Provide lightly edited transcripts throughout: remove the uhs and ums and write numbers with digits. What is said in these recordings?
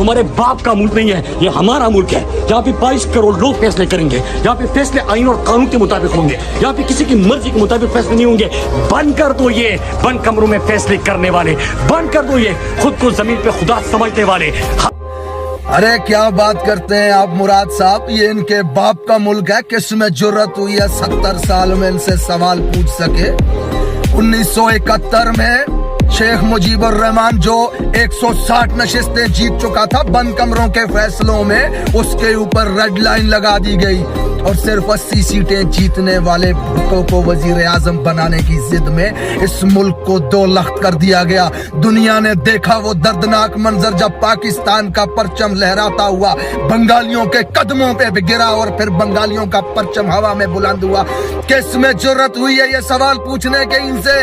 तुम्हारे बाप का मुल्क नहीं है, ये हमारा मुल्क है। यहाँ पे 22 करोड़ लोग फैसले करेंगे। यहाँ पे फैसले आईन और कानून के मुताबिक होंगे। यहाँ पे किसी की मर्जी के मुताबिक फैसले नहीं होंगे। बंद कर दो ये बंद कमरों में फैसले करने वाले, बंद कर दो ये खुद को जमीन पे खुदा समझने वाले। अरे क्या बात करते हैं आप मुराद साहब, ये इनके बाप का मुल्क है, किसमें जुर्रत हुई है 70 साल में इनसे सवाल पूछ सके। 1971 में शेख मुजीबुर रहमान जो 160 नशिस्तें जीत चुका था बंद कमरों के फैसलों में, उसके ऊपर रेड लाइन लगा दी गई और सिर्फ 80 सीटें जीतने वाले भुट्टो को वजीर आजम बनाने की जिद में इस मुल्क को 2 लख्त कर दिया गया। दुनिया ने देखा वो दर्दनाक मंजर जब पाकिस्तान का परचम लहराता हुआ बंगालियों के कदमों पे गिरा और फिर बंगालियों का परचम हवा में बुलंद हुआ। किसमें जुर्रत हुई है ये सवाल पूछने के इनसे?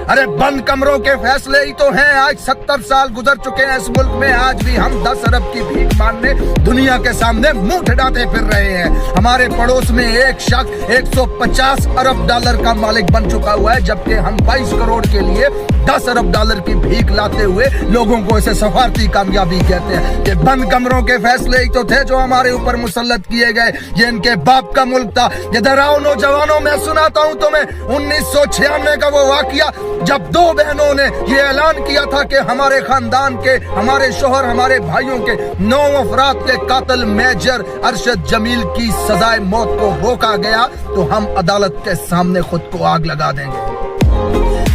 अरे बंद कमरों के फैसले ही तो हैं। आज 70 साल गुजर चुके हैं इस मुल्क में, आज भी हम 10 अरब की भीख मांगने दुनिया के सामने मुंह ठिठाते फिर रहे हैं। हमारे पड़ोस में एक शख्स 150 अरब डॉलर का मालिक बन चुका हुआ है, जबकि हम 22 करोड़ के लिए 10 अरब डॉलर की भीख लाते हुए लोगों को इसे सफारती कामयाबी कहते हैं। ये बंद कमरों के फैसले ही तो थे जो हमारे ऊपर मुसल्लत किए गए। ये इनके बाप का मुल्क था। ये डराओ नौजवानों, मैं सुनाता हूँ तुम्हें 1996 का वो वाकया जब 2 बहनों ने ये ऐलान किया था कि हमारे खानदान के, हमारे शोहर, हमारे भाइयों के 9 अफराद के कातिल मेजर अरशद जमील की सजाए मौत को रोका गया तो हम अदालत के सामने खुद को आग लगा देंगे।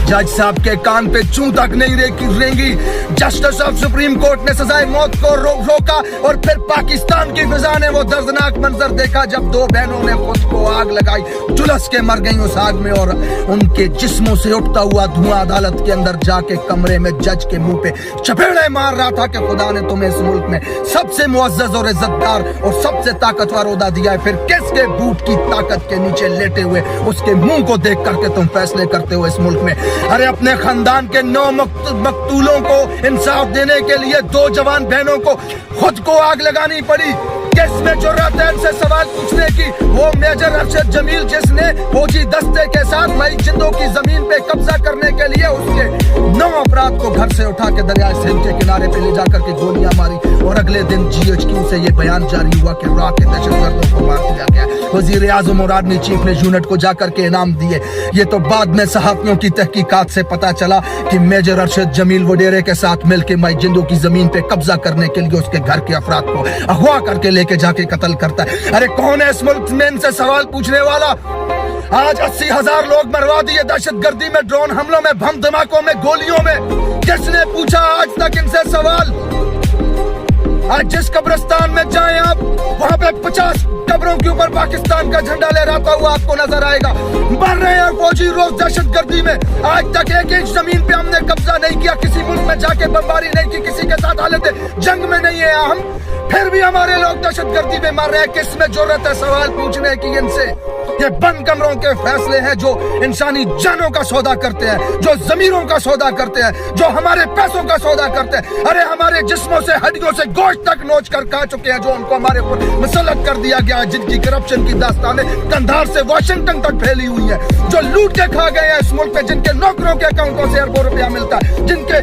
जज साहब के कान पे चूं तक नहीं रेंगी। जस्टिस ऑफ सुप्रीम कोर्ट ने सजाए मौत को रोका और फिर पाकिस्तान की फिजा ने वो दर्दनाक मंजर देखा जब 2 बहनों ने खुद को आग लगाई, झुलस के मर गई उस आग में और उनके जिस्मों से उठता हुआ धुआं अदालत के अंदर जाके कमरे में जज के मुंह पे चपेड़े मार रहा था कि खुदा ने तुम्हें इस मुल्क में सबसे मुअज्जज और इज्जतदार और सबसे ताकतवर ओहदा दिया है, फिर किसके बूट की ताकत के नीचे लेटे हुए उसके मुंह को देख करके तुम फैसले करते हो इस मुल्क में। अरे अपने खानदान के 9 मकतूलों को इंसाफ देने के लिए 2 जवान बहनों को खुद को आग लगानी पड़ी। किसमें जुर्रत है इनसे सवाल पूछने की? वो मेजर अरशद जमील जिसने फौजी दस्ते के साथ मई जिंदों की जमीन पे कब्जा करने के लिए उसके 9 अफराद को घर से उठा के दरिया सिंध के किनारे पे ले जाकर के गोलियां मारी और अगले दिन GHQ से ये बयान जारी हुआ कि रात के दहशतगर्दों को मार दिया गया। वजीर आजम और आर्मी चीफ ने यूनिट को जाकर के इनाम दिए। ये तो बाद में सहाफियों की तहकीकात से पता चला कि मेजर अरशद जमील वडेरे के साथ मिलकर मई जिंदों की जमीन पे कब्जा करने के लिए उसके घर के अफराद को अगवा करके लेके जाके कत्ल करता है। अरे कौन है इस मुल्क में इनसे सवाल पूछने वाला? आज 80,000 लोग मरवा दिए दहशतगर्दी में, ड्रोन हमलों में, बम धमाकों में, गोलियों में। किसने पूछा आज तक इनसे सवाल? आज जिस कब्रिस्तान में जाएं आप, वहां पे 50 कब्रों के ऊपर पाकिस्तान का झंडा लहराता हुआ आपको नजर आएगा। मर रहे हैं फौजी रोज दहशतगर्दी में। आज तक एक इंच जमीन पे हमने कब्जा नहीं किया, किसी मुल्क में जाके बमबारी नहीं की, किसी के साथ हालत जंग में नहीं है हम, फिर भी हमारे लोग दहशतगर्दी में मर रहे हैं। किसमें जुर्रत है सवाल पूछने की इनसे? ये बंद कमरों के फैसले हैं जो इंसानी जानों का सौदा करते हैं, जो जमीरों का सौदा करते हैं, जो हमारे पैसों का सौदा करते हैं। अरे हमारे जिस्मों से, हड्डियों से गोश्त तक नोच कर खा चुके हैं, जो उनको हमारे ऊपर मुसल्लत कर दिया गया, जिनकी करप्शन की दास्तानें कंधार से वाशिंगटन तक फैली हुई है, जो लूट के खा गए हैं इस मुल्क में, जिनके नौकरों के अकाउंटों से अरबों रुपया मिलता है, जिनके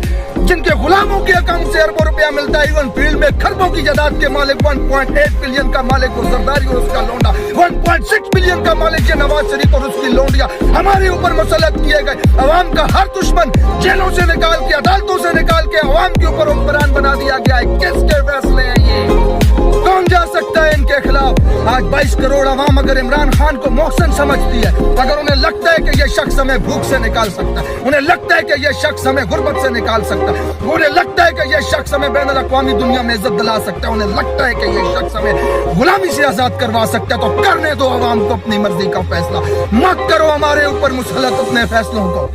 गुलामों के अकाउंट से अरबों रुपया मिलता है। इवन फील्ड में खरबों की जायदाद के मालिक 1.8 बिलियन का मालिक वो जरदारी और उसका लौंडा, 1.6 बिलियन का मालिक ये नवाज शरीफ और उसकी लौंडिया हमारे ऊपर मुसल्लत किए गए। अवाम का हर दुश्मन जेलों से निकाल के, अदालतों से निकाल के अवाम के ऊपर हुक्मरान बना दिया गया है। किसके फैसले हैं ये? कौन जा सकता है इनके खिलाफ? आज 22 करोड़ अवाम अगर इमरान खान को मोहसिन समझती है, अगर उन्हें लगता है कि ये शख्स हमें भूख से निकाल सकता है, उन्हें लगता है कि ये शख्स हमें गुर्बत से निकाल सकता है, उन्हें लगता है कि ये शख्स हमें बैनुल अक़वामी दुनिया में इज्जत दिला सकता है, उन्हें लगता है कि ये शख्स हमें गुलामी से आजाद करवा सकता है, तो करने दो अवाम को अपनी मर्जी का फैसला। मत करो हमारे ऊपर मुसल्लत अपने फैसलों को।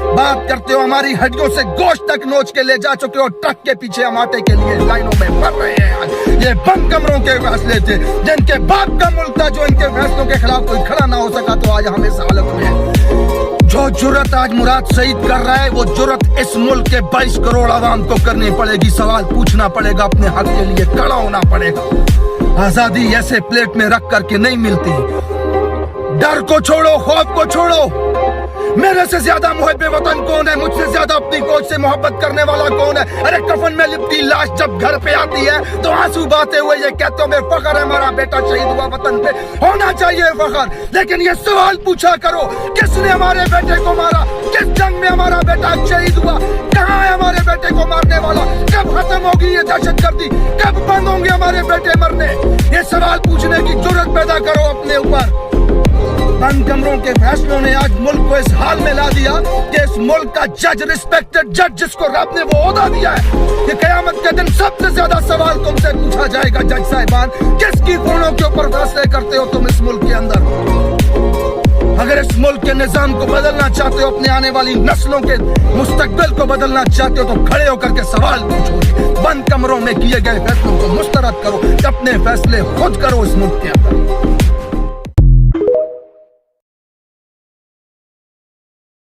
बात करते हो हमारी हड्डियों से गोश्त तक नोच के ले जा चुके हो, ट्रक के पीछे हम आटे के लिए लाइनों में मर रहे हैं। आज ये बंद कमरों के फैसले थे, जिनके बाप का मुल्क था, जो इनके फैसलों के खिलाफ कोई खड़ा ना हो सका, तो आज हम इस हालत में हैं। जो जुर्रत आज मुराद सईद कर रहा है, वो जुर्रत इस मुल्क के 22 करोड़ आवाम को करनी पड़ेगी। सवाल पूछना पड़ेगा, अपने हक के लिए खड़ा होना पड़ेगा। आजादी ऐसे प्लेट में रख करके नहीं मिलती। डर को छोड़ो, खौफ को छोड़ो, मेरे से ज्यादा मुहब्बे वतन कौन है? मुझसे ज्यादा अपनी फौज से मोहब्बत करने वाला कौन है? अरे कफन में लिपटी लाश जब घर पे आती है तो आंसू बहाते हुए ये कहते हो मैं फख्र है हमारा बेटा शहीद हुआ वतन पे। होना चाहिए फख्र, लेकिन ये सवाल पूछा करो किसने हमारे बेटे को मारा? किस जंग में हमारा बेटा शहीद हुआ? कहाँ है हमारे बेटे को मारने वाला? कब खत्म होगी ये दहशतगर्दी? कब बंद होंगे हमारे बेटे मरने? ये सवाल पूछने की जुर्रत पैदा करो अपने ऊपर। बंद कमरों के फैसलों ने आज मुल्क को इस हाल में ला दिया कि इस मुल्क का जज, रिस्पेक्टेड जज जिसको रब ने वो ओहदा दिया है, कि कयामत के दिन सबसे ज्यादा सवाल तुमसे पूछा जाएगा जज साहिबान, किसकी खूनों के ऊपर फैसले करते हो तुम इस मुल्क के अंदर? अगर इस मुल्क के निजाम को बदलना चाहते हो, अपने आने वाली नस्लों के मुस्तकबिल को बदलना चाहते हो, तो खड़े होकर के सवाल पूछो। बंद कमरों में किए गए फैसलों को मुस्तरद करो, अपने फैसले खुद करो इस मुल्क के अंदर।